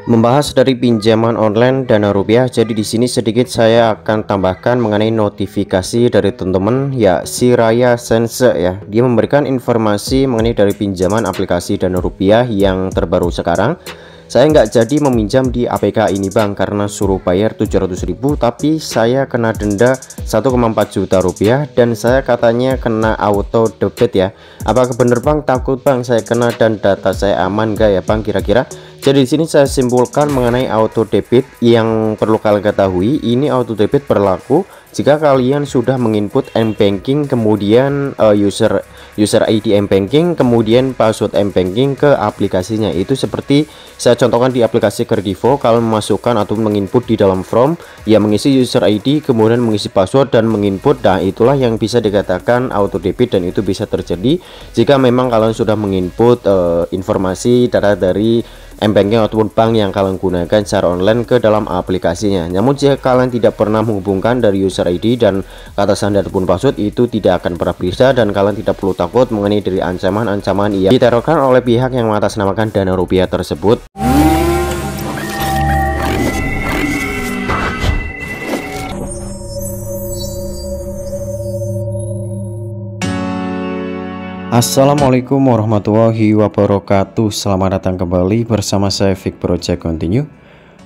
Membahas dari pinjaman online Dana Rupiah. Jadi di sini sedikit saya akan tambahkan mengenai notifikasi dari teman-teman ya, si Raya Sense ya. Dia memberikan informasi mengenai dari pinjaman aplikasi Dana Rupiah yang terbaru sekarang. Saya nggak jadi meminjam di APK ini Bang, karena suruh bayar 700.000, tapi saya kena denda 1,4 juta rupiah dan saya katanya kena auto debit ya. Apakah bener Bang? Takut Bang saya kena dan data saya aman gak ya Bang kira-kira? Jadi di sini saya simpulkan mengenai auto debit yang perlu kalian ketahui. Ini auto debit berlaku jika kalian sudah menginput M-Banking, kemudian user ID M-Banking, kemudian password M-Banking ke aplikasinya. Itu seperti saya contohkan di aplikasi Kredivo, kalian memasukkan atau menginput di dalam form ya, mengisi user ID, kemudian mengisi password dan menginput. Nah, itulah yang bisa dikatakan auto debit, dan itu bisa terjadi jika memang kalian sudah menginput informasi data dari M-Banking ataupun bank yang kalian gunakan secara online ke dalam aplikasinya. Namun jika kalian tidak pernah menghubungkan dari user ID dan kata sandi ataupun password, itu tidak akan pernah bisa, dan kalian tidak perlu takut mengenai dari ancaman-ancaman yang diterorkan oleh pihak yang mengatasnamakan Dana Rupiah tersebut. Assalamualaikum warahmatullahi wabarakatuh. Selamat datang kembali bersama saya Fik Project Continue.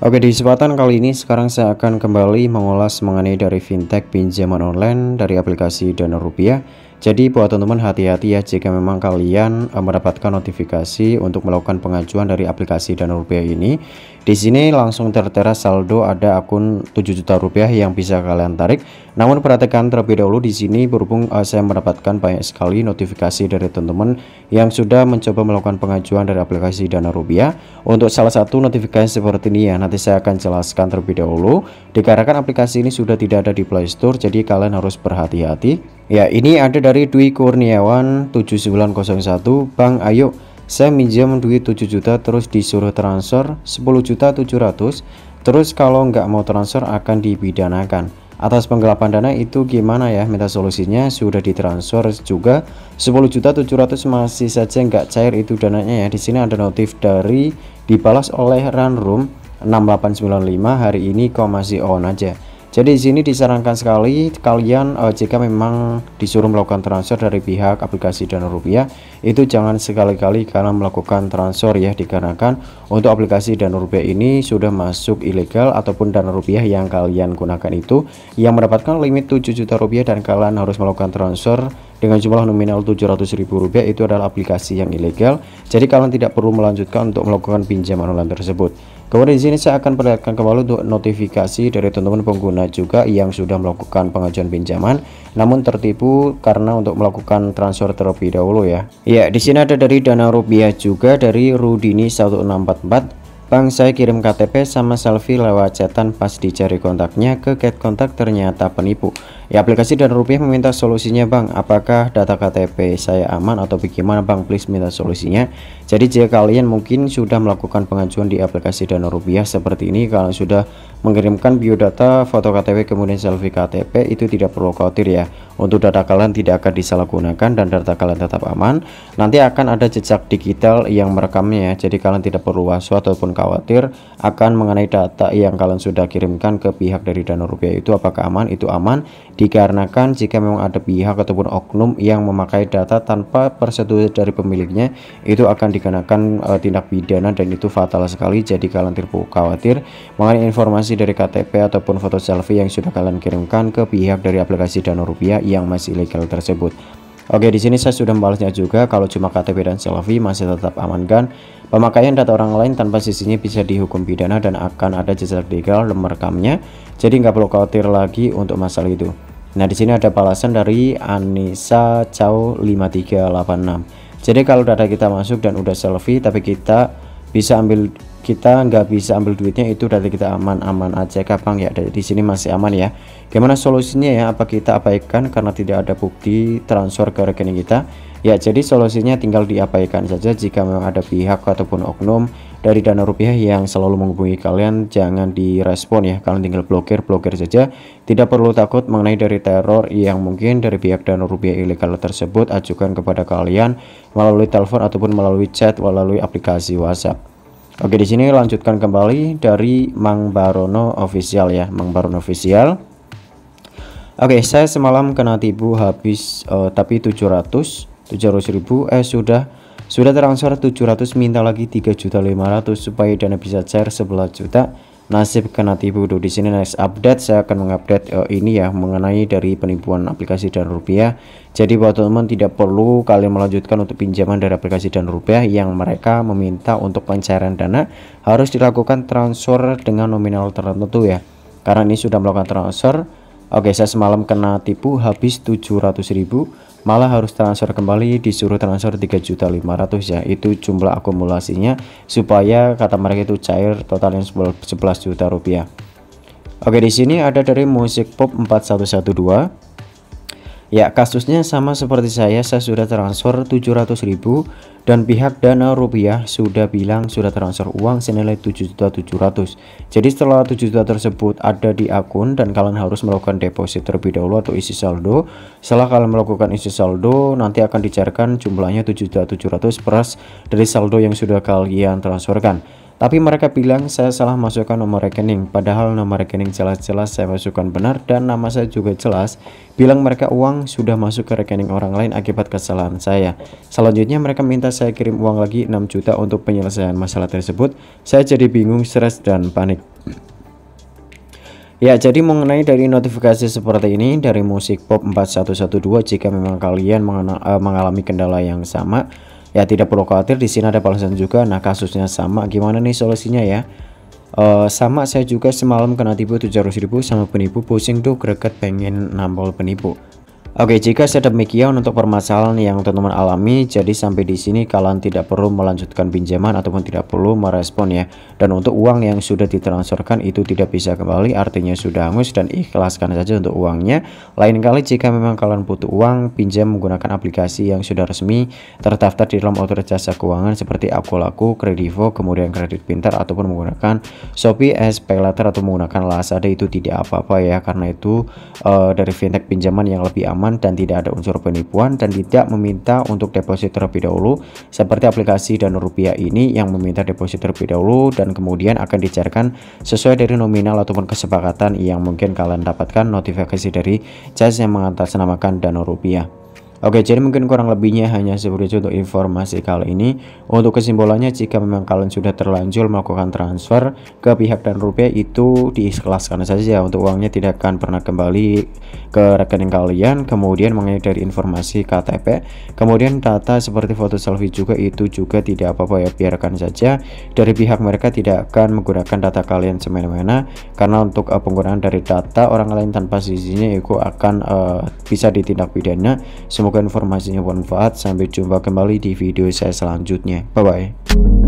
Oke, di kesempatan kali ini sekarang saya akan kembali mengulas mengenai dari fintech pinjaman online dari aplikasi Dana Rupiah. Jadi buat teman-teman hati-hati ya jika memang kalian mendapatkan notifikasi untuk melakukan pengajuan dari aplikasi Dana Rupiah ini. Di sini langsung tertera saldo ada akun 7 juta rupiah yang bisa kalian tarik. Namun perhatikan terlebih dahulu di sini, berhubung saya mendapatkan banyak sekali notifikasi dari teman-teman yang sudah mencoba melakukan pengajuan dari aplikasi Dana Rupiah. Untuk salah satu notifikasi seperti ini ya, nanti saya akan jelaskan terlebih dahulu. Dikarenakan aplikasi ini sudah tidak ada di Play Store, jadi kalian harus berhati-hati. Ya, ini ada dari Dwi Kurniawan 7901, Bang ayo saya minjam duit 7 juta terus disuruh transfer 10.700.000, terus kalau nggak mau transfer akan dipidanakan. Atas penggelapan dana itu gimana ya, minta solusinya. Sudah ditransfer juga 10.700.000, masih saja nggak cair itu dananya ya. Di sini ada notif dari dibalas oleh Runroom 6895, hari ini kok masih on aja. Jadi di sini disarankan sekali kalian jika memang disuruh melakukan transfer dari pihak aplikasi Dana Rupiah, itu jangan sekali-kali kalian melakukan transfer ya, dikarenakan untuk aplikasi Dana Rupiah ini sudah masuk ilegal, ataupun Dana Rupiah yang kalian gunakan itu yang mendapatkan limit 7 juta rupiah dan kalian harus melakukan transfer dengan jumlah nominal 700.000 rupiah, itu adalah aplikasi yang ilegal. Jadi kalian tidak perlu melanjutkan untuk melakukan pinjaman online tersebut. Kemudian di sini saya akan perlihatkan kembali untuk notifikasi dari teman-teman pengguna juga yang sudah melakukan pengajuan pinjaman namun tertipu karena untuk melakukan transfer terlebih dahulu ya. Ya, di sini ada dari Dana Rupiah juga dari Rudini 1644. Bang, saya kirim KTP sama selfie lewat chatan, pas dicari kontaknya ke get kontak ternyata penipu. Ya, aplikasi Dana Rupiah meminta solusinya Bang, apakah data KTP saya aman atau bagaimana Bang, please minta solusinya. Jadi jika kalian mungkin sudah melakukan pengajuan di aplikasi Dana Rupiah seperti ini, kalian sudah mengirimkan biodata, foto KTP, kemudian selfie KTP, itu tidak perlu khawatir ya. Untuk data kalian tidak akan disalahgunakan dan data kalian tetap aman. Nanti akan ada jejak digital yang merekamnya ya. Jadi kalian tidak perlu was-was ataupun khawatir akan mengenai data yang kalian sudah kirimkan ke pihak dari Dana Rupiah itu apakah aman. Itu aman dikarenakan jika memang ada pihak ataupun oknum yang memakai data tanpa persetujuan dari pemiliknya, itu akan dikenakan tindak pidana dan itu fatal sekali. Jadi kalian tidak perlu khawatir mengenai informasi dari KTP ataupun foto selfie yang sudah kalian kirimkan ke pihak dari aplikasi Dana Rupiah yang masih ilegal tersebut. Oke, di sini saya sudah membalasnya juga. Kalau cuma KTP dan selfie masih tetap amankan. Pemakaian data orang lain tanpa sisinya bisa dihukum pidana dan akan ada jejak digital merekamnya. Jadi nggak perlu khawatir lagi untuk masalah itu. Nah, di sini ada balasan dari Anissa Chow 5386. Jadi kalau data kita masuk dan udah selfie tapi kita nggak bisa ambil duitnya, itu data kita aman-aman aja Bang ya. Di sini masih aman ya. Gimana solusinya ya? Apa kita abaikan karena tidak ada bukti transfer ke rekening kita? Ya, jadi solusinya tinggal diabaikan saja. Jika memang ada pihak ataupun oknum dari Dana Rupiah yang selalu menghubungi kalian, jangan direspon ya. Kalian tinggal blokir saja. Tidak perlu takut mengenai dari teror yang mungkin dari pihak Dana Rupiah ilegal tersebut ajukan kepada kalian melalui telepon ataupun melalui chat melalui aplikasi WhatsApp. Oke, di sini lanjutkan kembali dari Mang Barono Official ya, Mang Barono Official. Oke, saya semalam kena tipu habis tapi 700.000 sudah transfer 700, minta lagi 3.500.000 supaya dana bisa cair 11 juta. Nasib kena tipu. Di sini next update saya akan mengupdate ini ya mengenai dari penipuan aplikasi Dana Rupiah. Jadi buat teman-teman tidak perlu kalian melanjutkan untuk pinjaman dari aplikasi Dana Rupiah yang mereka meminta untuk pencairan dana harus dilakukan transfer dengan nominal tertentu ya. Karena ini sudah melakukan transfer. Oke, saya semalam kena tipu habis 700.000, malah harus transfer kembali, disuruh transfer 3.500.000 ya. Itu jumlah akumulasinya supaya kata mereka itu cair totalnya 11 juta rupiah. Oke, di sini ada dari Musik Pop 4112. Ya, kasusnya sama seperti saya sudah transfer 700.000 dan pihak Dana Rupiah sudah bilang sudah transfer uang senilai 7.700.000. Jadi setelah 7 juta tersebut ada di akun dan kalian harus melakukan deposit terlebih dahulu atau isi saldo. Setelah kalian melakukan isi saldo, nanti akan dicairkan jumlahnya 7.700.000 plus dari saldo yang sudah kalian transferkan. Tapi mereka bilang saya salah masukkan nomor rekening, padahal nomor rekening jelas-jelas saya masukkan benar dan nama saya juga jelas. Bilang mereka uang sudah masuk ke rekening orang lain akibat kesalahan saya. Selanjutnya mereka minta saya kirim uang lagi 6 juta untuk penyelesaian masalah tersebut. Saya jadi bingung, stres dan panik. Ya, jadi mengenai dari notifikasi seperti ini dari Musik Pop 4112, jika memang kalian mengalami kendala yang sama, ya tidak perlu khawatir, di sini ada balasan juga. Nah, kasusnya sama, gimana nih solusinya ya? Sama, saya juga semalam kena tipu 700.000 sama penipu, pusing tuh greget pengen nampol penipu. Oke, jika sudah demikian untuk permasalahan yang teman-teman alami, jadi sampai di sini kalian tidak perlu melanjutkan pinjaman ataupun tidak perlu merespon ya. Dan untuk uang yang sudah ditransferkan itu tidak bisa kembali, artinya sudah hangus dan ikhlaskan saja untuk uangnya. Lain kali jika memang kalian butuh uang, pinjam menggunakan aplikasi yang sudah resmi terdaftar di dalam otoritas jasa keuangan seperti Akulaku, Kredivo, kemudian Kredit Pintar ataupun menggunakan Shopee, SPayLater atau menggunakan Lazada, itu tidak apa-apa ya, karena itu dari fintech pinjaman yang lebih aman dan tidak ada unsur penipuan dan tidak meminta untuk deposit terlebih dahulu seperti aplikasi Dana Rupiah ini yang meminta deposit terlebih dahulu dan kemudian akan dicairkan sesuai dari nominal ataupun kesepakatan yang mungkin kalian dapatkan notifikasi dari jasa yang mengatasnamakan Dana Rupiah. Oke, jadi mungkin kurang lebihnya hanya seperti itu untuk informasi kali ini. Untuk kesimpulannya, jika memang kalian sudah terlanjur melakukan transfer ke pihak Dana Rupiah, itu diikhlaskan saja, untuk uangnya tidak akan pernah kembali ke rekening kalian. Kemudian mengenai dari informasi KTP, kemudian data seperti foto selfie juga, itu juga tidak apa-apa ya, biarkan saja. Dari pihak mereka tidak akan menggunakan data kalian semena-mena, karena untuk penggunaan dari data orang lain tanpa izinnya itu akan bisa ditindak pidana. Semoga informasinya bermanfaat. Sampai jumpa kembali di video saya selanjutnya. Bye bye.